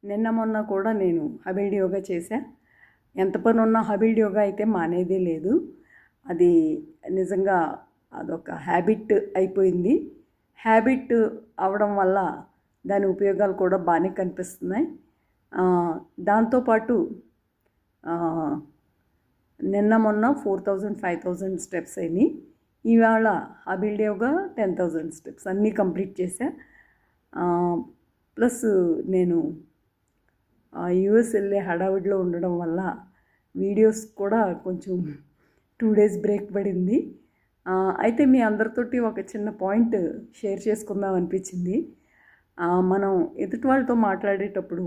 నిన్న మొన్న కూడా నేను హబిల్డ్ యోగా చేశా. ఎంత పని ఉన్నా హబిల్డ్ యోగా అయితే మానేదే లేదు. అది నిజంగా అదొక హ్యాబిట్ అయిపోయింది. హ్యాబిట్ అవడం వల్ల దాని ఉపయోగాలు కూడా బాగానే కనిపిస్తున్నాయి. దాంతోపాటు నిన్న మొన్న 4000 5000 స్టెప్స్ అయినాయి. ఇవాళ హబిల్డ్ యోగా 10,000 స్టెప్స్ అన్నీ కంప్లీట్ చేశా. ప్లస్ నేను యూఎస్ వెళ్ళే హడావిడిలో ఉండడం వల్ల వీడియోస్ కూడా కొంచెం 2 days బ్రేక్ పడింది. అయితే మీ అందరితోటి ఒక చిన్న పాయింట్ షేర్ చేసుకుందాం అనిపించింది. మనం ఎదుటి వాళ్ళతో మాట్లాడేటప్పుడు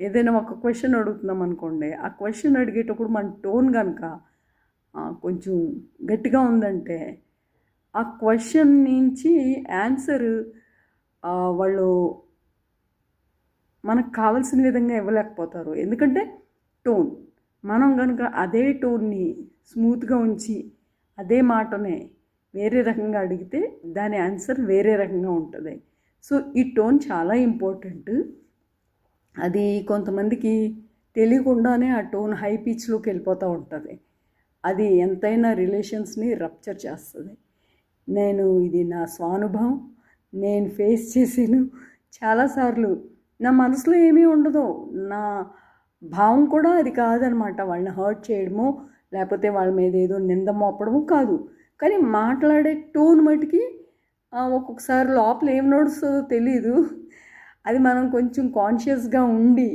ఏదైనా ఒక క్వశ్చన్ అడుగుతున్నాం అనుకోండి, ఆ క్వశ్చన్ అడిగేటప్పుడు మన టోన్ కనుక కొంచెం గట్టిగా ఉందంటే ఆ క్వశ్చన్ నుంచి ఆన్సర్ వాళ్ళు మనకు కావాల్సిన విధంగా ఇవ్వలేకపోతారు. ఎందుకంటే టోన్, మనం కనుక అదే టోన్ని స్మూత్గా ఉంచి అదే మాటనే వేరే రకంగా అడిగితే దాని ఆన్సర్ వేరే రకంగా ఉంటుంది. సో ఈ టోన్ చాలా ఇంపార్టెంట్. అది కొంతమందికి తెలియకుండానే ఆ టోన్ హై పిచ్లోకి వెళ్ళిపోతూ ఉంటుంది. అది ఎంతైనా రిలేషన్స్ని రప్చర్ చేస్తుంది. ఇది నా స్వానుభవం. నేను ఫేస్ చేసాను చాలాసార్లు. నా మనసులో ఏమీ ఉండదు, నా భావం కూడా అది కాదనమాట. వాళ్ళని హర్ట్ చేయడమో లేకపోతే వాళ్ళ మీద ఏదో నింద మోపడమో కాదు. కానీ మాట్లాడే టోన్ మటుకి ఒక్కొక్కసారి లోపల ఏం నడుస్తుందో తెలీదు. అది మనం కొంచెం కాన్షియస్గా ఉండి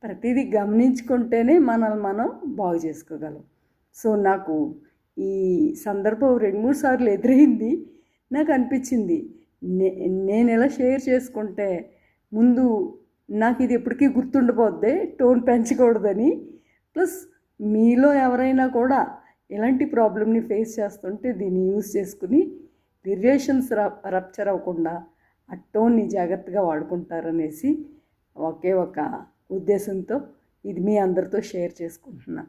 ప్రతిదీ గమనించుకుంటేనే మనల్ని మనం బాగు చేసుకోగలం. సో నాకు ఈ సందర్భం 2-3 సార్లు ఎదురైంది. నాకు అనిపించింది నేను ఎలా షేర్ చేసుకుంటే ముందు నాకు ఇది ఎప్పటికీ గుర్తుండిపోద్ది, టోన్ పెంచకూడదని. ప్లస్ మీలో ఎవరైనా కూడా ఇలాంటి ప్రాబ్లమ్ని ఫేస్ చేస్తుంటే దీన్ని యూజ్ చేసుకుని రిలేషన్స్ రప్చర్ అవ్వకుండా ఆ టోన్ని జాగ్రత్తగా వాడుకుంటారనేసి ఒకే ఒక ఉద్దేశంతో ఇది మీ అందరితో షేర్ చేసుకుంటున్నా.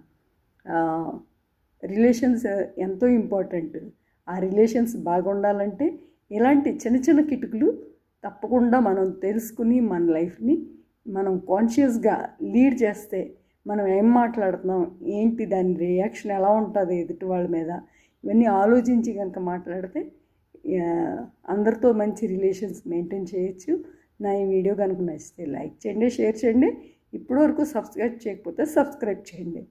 రిలేషన్స్ ఎంతో ఇంపార్టెంట్. ఆ రిలేషన్స్ బాగుండాలంటే ఇలాంటి చిన్న చిన్న కిటుకులు తప్పకుండా మనం తెలుసుకుని మన లైఫ్ని మనం కాన్షియస్గా లీడ్ చేస్తే మనం ఏం మాట్లాడుతున్నాం, ఏంటి, దాని రియాక్షన్ ఎలా ఉంటుంది ఎదుటి వాళ్ళ మీద, ఇవన్నీ ఆలోచించి కనుక మాట్లాడితే అందరితో మంచి రిలేషన్స్ మెయింటైన్ చేయొచ్చు. నా ఈ వీడియో కనుక నచ్చితే లైక్ చేయండి, షేర్ చేయండి. ఇప్పటివరకు సబ్స్క్రైబ్ చేయకపోతే సబ్స్క్రైబ్ చేయండి.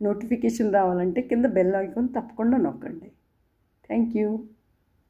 నోటిఫికేషన్ రావాలంటే కింద బెల్ ఐకాన్ తప్పకుండా నొక్కండి. Thank you.